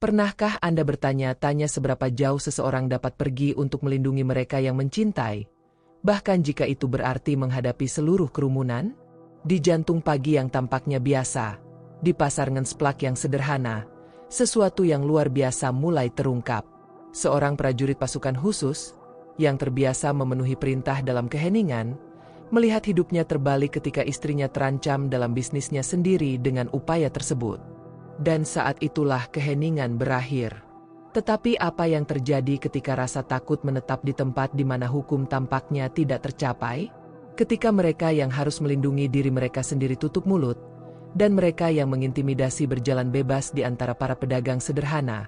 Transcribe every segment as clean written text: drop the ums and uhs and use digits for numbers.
Pernahkah Anda bertanya-tanya seberapa jauh seseorang dapat pergi untuk melindungi mereka yang mencintai? Bahkan jika itu berarti menghadapi seluruh kerumunan? Di jantung pagi yang tampaknya biasa, di pasar ngesplak yang sederhana, sesuatu yang luar biasa mulai terungkap. Seorang prajurit pasukan khusus, yang terbiasa memenuhi perintah dalam keheningan, melihat hidupnya terbalik ketika istrinya terancam dalam bisnisnya sendiri dengan upaya tersebut. Dan saat itulah keheningan berakhir. Tetapi apa yang terjadi ketika rasa takut menetap di tempat di mana hukum tampaknya tidak tercapai? Ketika mereka yang harus melindungi diri mereka sendiri tutup mulut, dan mereka yang mengintimidasi berjalan bebas di antara para pedagang sederhana,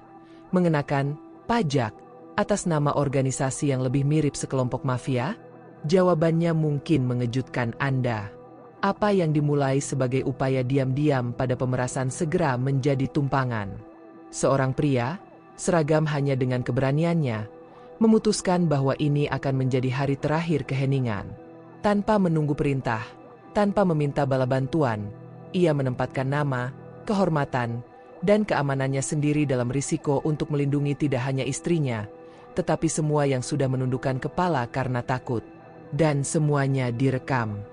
mengenakan pajak atas nama organisasi yang lebih mirip sekelompok mafia? Jawabannya mungkin mengejutkan Anda. Apa yang dimulai sebagai upaya diam-diam pada pemerasan segera menjadi tumpangan. Seorang pria, seragam hanya dengan keberaniannya, memutuskan bahwa ini akan menjadi hari terakhir keheningan. Tanpa menunggu perintah, tanpa meminta bala bantuan, ia menempatkan nama, kehormatan, dan keamanannya sendiri dalam risiko untuk melindungi tidak hanya istrinya, tetapi semua yang sudah menundukkan kepala karena takut. Dan semuanya direkam.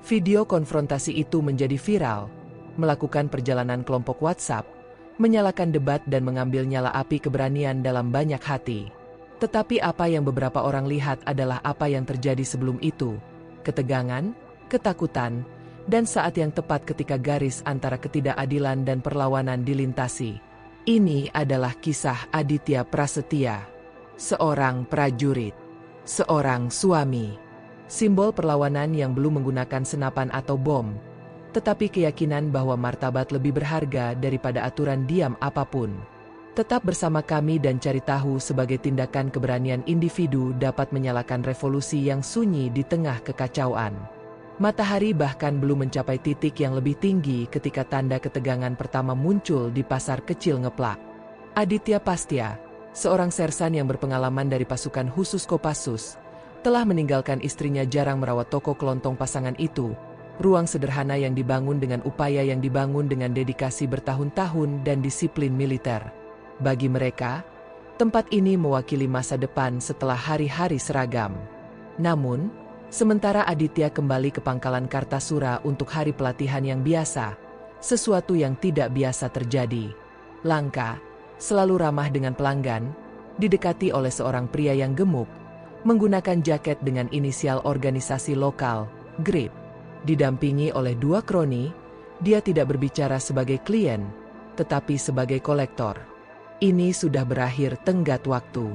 Video konfrontasi itu menjadi viral, melakukan perjalanan kelompok WhatsApp, menyalakan debat dan mengambil nyala api keberanian dalam banyak hati. Tetapi apa yang beberapa orang lihat adalah apa yang terjadi sebelum itu. Ketegangan, ketakutan, dan saat yang tepat ketika garis antara ketidakadilan dan perlawanan dilintasi. Ini adalah kisah Aditya Prasetya, seorang prajurit, seorang suami. Simbol perlawanan yang belum menggunakan senapan atau bom, tetapi keyakinan bahwa martabat lebih berharga daripada aturan diam apapun. Tetap bersama kami dan cari tahu sebagai tindakan keberanian individu dapat menyalakan revolusi yang sunyi di tengah kekacauan. Matahari bahkan belum mencapai titik yang lebih tinggi ketika tanda ketegangan pertama muncul di pasar kecil ngeplak. Aditya Prasetya, seorang sersan yang berpengalaman dari pasukan khusus Kopassus, telah meninggalkan istrinya jarang merawat toko kelontong pasangan itu, ruang sederhana yang dibangun dengan upaya yang dibangun dengan dedikasi bertahun-tahun dan disiplin militer. Bagi mereka, tempat ini mewakili masa depan setelah hari-hari seragam. Namun, sementara Aditya kembali ke pangkalan Kartasura untuk hari pelatihan yang biasa, sesuatu yang tidak biasa terjadi. Langka, selalu ramah dengan pelanggan, didekati oleh seorang pria yang gemuk, menggunakan jaket dengan inisial organisasi lokal, GRIP. Didampingi oleh dua kroni, dia tidak berbicara sebagai klien, tetapi sebagai kolektor. Ini sudah berakhir tenggat waktu.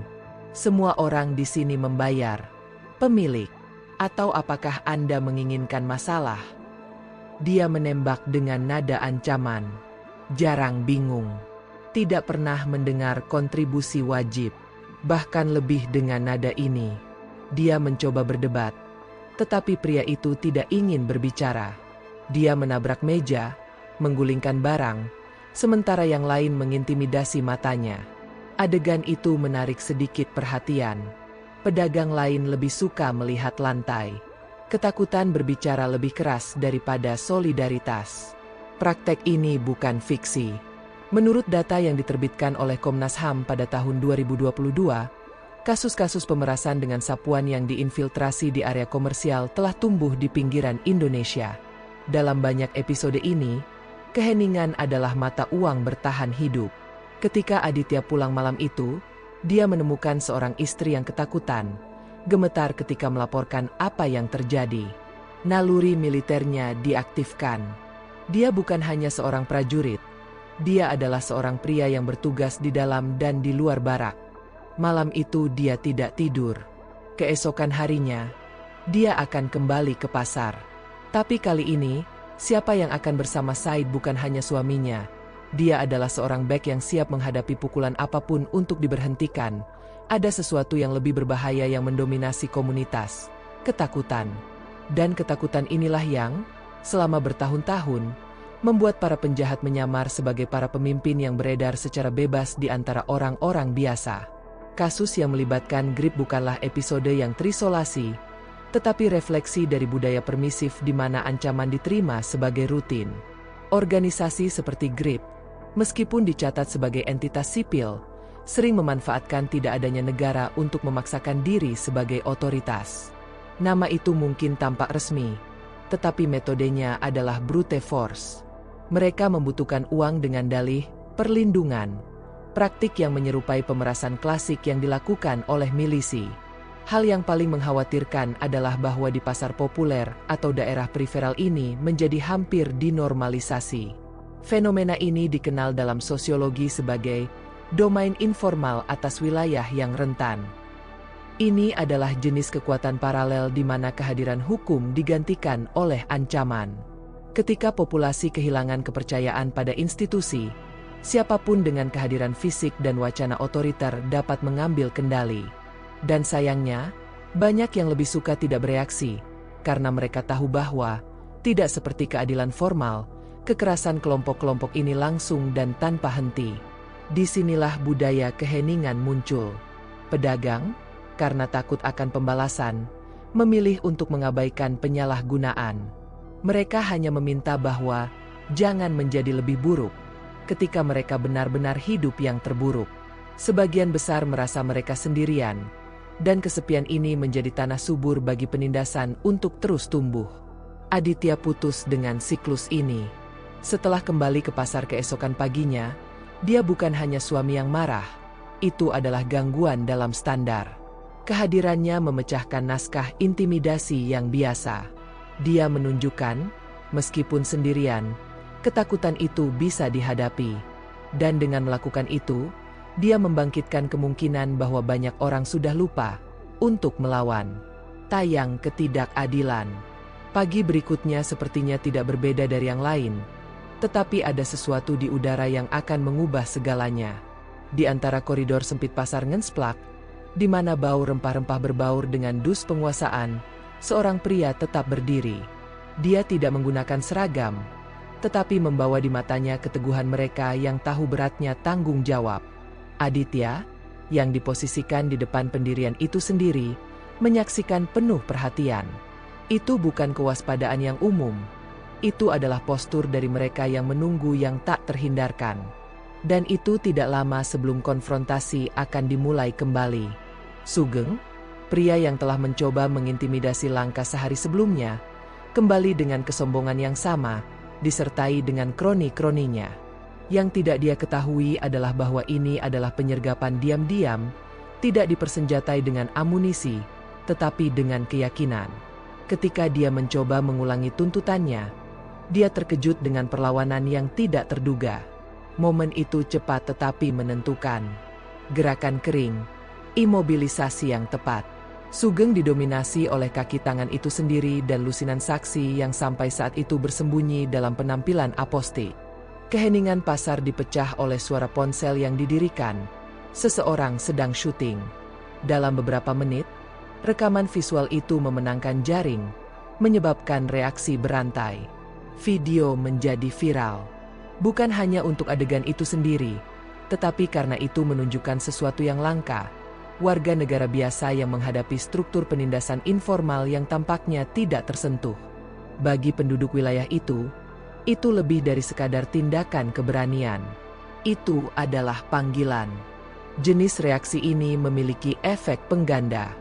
Semua orang di sini membayar. Pemilik, atau apakah Anda menginginkan masalah? Dia menembak dengan nada ancaman. Jarang bingung. Tidak pernah mendengar kontribusi wajib. Bahkan lebih dengan nada ini. Dia mencoba berdebat, tetapi pria itu tidak ingin berbicara. Dia menabrak meja, menggulingkan barang, sementara yang lain mengintimidasi matanya. Adegan itu menarik sedikit perhatian. Pedagang lain lebih suka melihat lantai. Ketakutan berbicara lebih keras daripada solidaritas. Praktek ini bukan fiksi. Menurut data yang diterbitkan oleh Komnas HAM pada tahun 2022, kasus-kasus pemerasan dengan sapuan yang diinfiltrasi di area komersial telah tumbuh di pinggiran Indonesia. Dalam banyak episode ini, keheningan adalah mata uang bertahan hidup. Ketika Aditya pulang malam itu, dia menemukan seorang istri yang ketakutan, gemetar ketika melaporkan apa yang terjadi. Naluri militernya diaktifkan. Dia bukan hanya seorang prajurit, dia adalah seorang pria yang bertugas di dalam dan di luar barak. Malam itu dia tidak tidur. Keesokan harinya, dia akan kembali ke pasar. Tapi kali ini, siapa yang akan bersama Said bukan hanya suaminya. Dia adalah seorang bek yang siap menghadapi pukulan apapun untuk diberhentikan. Ada sesuatu yang lebih berbahaya yang mendominasi komunitas. Ketakutan. Dan ketakutan inilah yang, selama bertahun-tahun, membuat para penjahat menyamar sebagai para pemimpin yang beredar secara bebas di antara orang-orang biasa. Kasus yang melibatkan GRIP bukanlah episode yang terisolasi, tetapi refleksi dari budaya permisif di mana ancaman diterima sebagai rutin. Organisasi seperti GRIP, Meskipun dicatat sebagai entitas sipil, sering memanfaatkan tidak adanya negara untuk memaksakan diri sebagai otoritas. Nama itu mungkin tampak resmi, tetapi metodenya adalah brute force. Mereka membutuhkan uang dengan dalih perlindungan, praktik yang menyerupai pemerasan klasik yang dilakukan oleh milisi. Hal yang paling mengkhawatirkan adalah bahwa di pasar populer atau daerah periferal ini menjadi hampir dinormalisasi. Fenomena ini dikenal dalam sosiologi sebagai domain informal atas wilayah yang rentan. Ini adalah jenis kekuatan paralel di mana kehadiran hukum digantikan oleh ancaman. Ketika populasi kehilangan kepercayaan pada institusi, siapapun dengan kehadiran fisik dan wacana otoriter dapat mengambil kendali. Dan sayangnya, banyak yang lebih suka tidak bereaksi, karena mereka tahu bahwa, tidak seperti keadilan formal, kekerasan kelompok-kelompok ini langsung dan tanpa henti. Disinilah budaya keheningan muncul. Pedagang, karena takut akan pembalasan, memilih untuk mengabaikan penyalahgunaan. Mereka hanya meminta bahwa, jangan menjadi lebih buruk, ketika mereka benar-benar hidup yang terburuk. Sebagian besar merasa mereka sendirian, dan kesepian ini menjadi tanah subur bagi penindasan untuk terus tumbuh. Aditya putus dengan siklus ini. Setelah kembali ke pasar keesokan paginya, dia bukan hanya suami yang marah, itu adalah gangguan dalam standar. Kehadirannya memecahkan naskah intimidasi yang biasa. Dia menunjukkan, meskipun sendirian, ketakutan itu bisa dihadapi. Dan dengan melakukan itu, dia membangkitkan kemungkinan bahwa banyak orang sudah lupa untuk melawan. Tayang ketidakadilan. Pagi berikutnya sepertinya tidak berbeda dari yang lain, tetapi ada sesuatu di udara yang akan mengubah segalanya. Di antara koridor sempit pasar Ngensplak, di mana bau rempah-rempah berbaur dengan dus penguasaan, seorang pria tetap berdiri. Dia tidak menggunakan seragam, tetapi membawa di matanya keteguhan mereka yang tahu beratnya tanggung jawab. Aditya, yang diposisikan di depan pendirian itu sendiri, menyaksikan penuh perhatian. Itu bukan kewaspadaan yang umum. Itu adalah postur dari mereka yang menunggu yang tak terhindarkan. Dan itu tidak lama sebelum konfrontasi akan dimulai kembali. Sugeng, pria yang telah mencoba mengintimidasi Langka sehari sebelumnya, kembali dengan kesombongan yang sama, disertai dengan kroni-kroninya. Yang tidak dia ketahui adalah bahwa ini adalah penyergapan diam-diam, tidak dipersenjatai dengan amunisi, tetapi dengan keyakinan. Ketika dia mencoba mengulangi tuntutannya, dia terkejut dengan perlawanan yang tidak terduga. Momen itu cepat tetapi menentukan. Gerakan kering, imobilisasi yang tepat. Sugeng didominasi oleh kaki tangan itu sendiri dan lusinan saksi yang sampai saat itu bersembunyi dalam penampilan apostik. Keheningan pasar dipecah oleh suara ponsel yang didirikan. Seseorang sedang syuting. Dalam beberapa menit, rekaman visual itu memenangkan jaring, menyebabkan reaksi berantai. Video menjadi viral. Bukan hanya untuk adegan itu sendiri, tetapi karena itu menunjukkan sesuatu yang langka. Warga negara biasa yang menghadapi struktur penindasan informal yang tampaknya tidak tersentuh. Bagi penduduk wilayah itu lebih dari sekadar tindakan keberanian. Itu adalah panggilan. Jenis reaksi ini memiliki efek pengganda.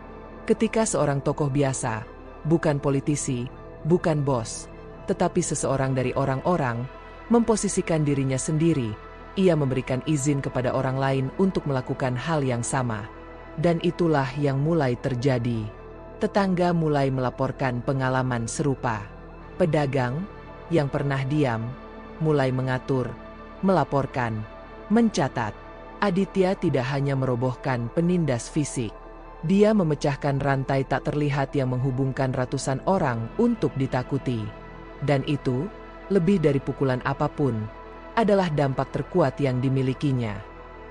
Ketika seorang tokoh biasa, bukan politisi, bukan bos, tetapi seseorang dari orang-orang, memposisikan dirinya sendiri, ia memberikan izin kepada orang lain untuk melakukan hal yang sama. Dan itulah yang mulai terjadi. Tetangga mulai melaporkan pengalaman serupa. Pedagang, yang pernah diam, mulai mengatur, melaporkan, mencatat. Aditya tidak hanya merobohkan penindas fisik. Dia memecahkan rantai tak terlihat yang menghubungkan ratusan orang untuk ditakuti. Dan itu, lebih dari pukulan apapun, adalah dampak terkuat yang dimilikinya.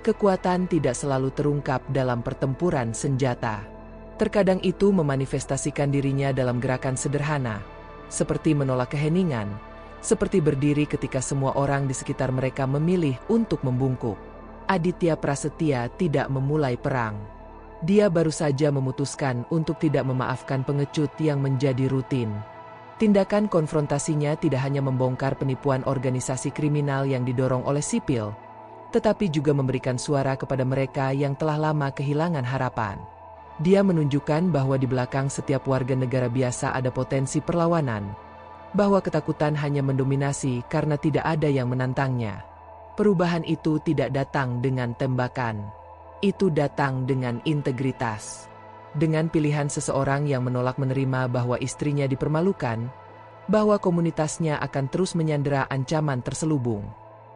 Kekuatan tidak selalu terungkap dalam pertempuran senjata. Terkadang itu memanifestasikan dirinya dalam gerakan sederhana, seperti menolak keheningan, seperti berdiri ketika semua orang di sekitar mereka memilih untuk membungkuk. Aditya Prasetya tidak memulai perang. Dia baru saja memutuskan untuk tidak memaafkan pengecut yang menjadi rutin. Tindakan konfrontasinya tidak hanya membongkar penipuan organisasi kriminal yang didorong oleh sipil, tetapi juga memberikan suara kepada mereka yang telah lama kehilangan harapan. Dia menunjukkan bahwa di belakang setiap warga negara biasa ada potensi perlawanan, bahwa ketakutan hanya mendominasi karena tidak ada yang menantangnya. Perubahan itu tidak datang dengan tembakan. Itu datang dengan integritas. Dengan pilihan seseorang yang menolak menerima bahwa istrinya dipermalukan, bahwa komunitasnya akan terus menyandera ancaman terselubung.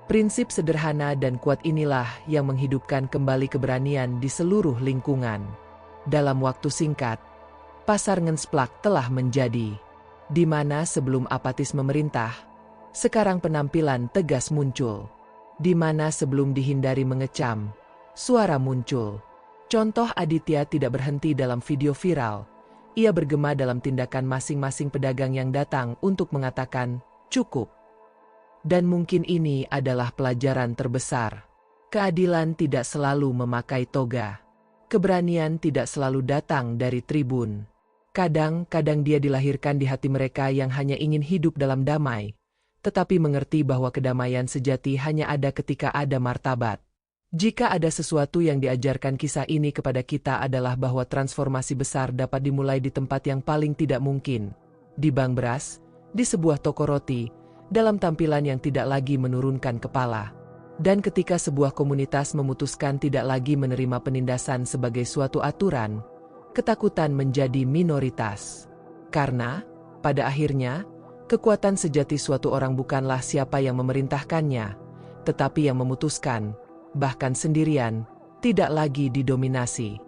Prinsip sederhana dan kuat inilah yang menghidupkan kembali keberanian di seluruh lingkungan. Dalam waktu singkat, pasar Ngensplak telah menjadi, di mana sebelum apatis memerintah, sekarang penampilan tegas muncul. Di mana sebelum dihindari mengecam, suara muncul. Contoh Aditya tidak berhenti dalam video viral. Ia bergema dalam tindakan masing-masing pedagang yang datang untuk mengatakan, cukup. Dan mungkin ini adalah pelajaran terbesar. Keadilan tidak selalu memakai toga. Keberanian tidak selalu datang dari tribun. Kadang-kadang dia dilahirkan di hati mereka yang hanya ingin hidup dalam damai, tetapi mengerti bahwa kedamaian sejati hanya ada ketika ada martabat. Jika ada sesuatu yang diajarkan kisah ini kepada kita adalah bahwa transformasi besar dapat dimulai di tempat yang paling tidak mungkin. Di bank beras, di sebuah toko roti, dalam tampilan yang tidak lagi menurunkan kepala. Dan ketika sebuah komunitas memutuskan tidak lagi menerima penindasan sebagai suatu aturan, ketakutan menjadi minoritas. Karena, pada akhirnya, kekuatan sejati suatu orang bukanlah siapa yang memerintahkannya, tetapi yang memutuskan, bahkan sendirian, tidak lagi didominasi.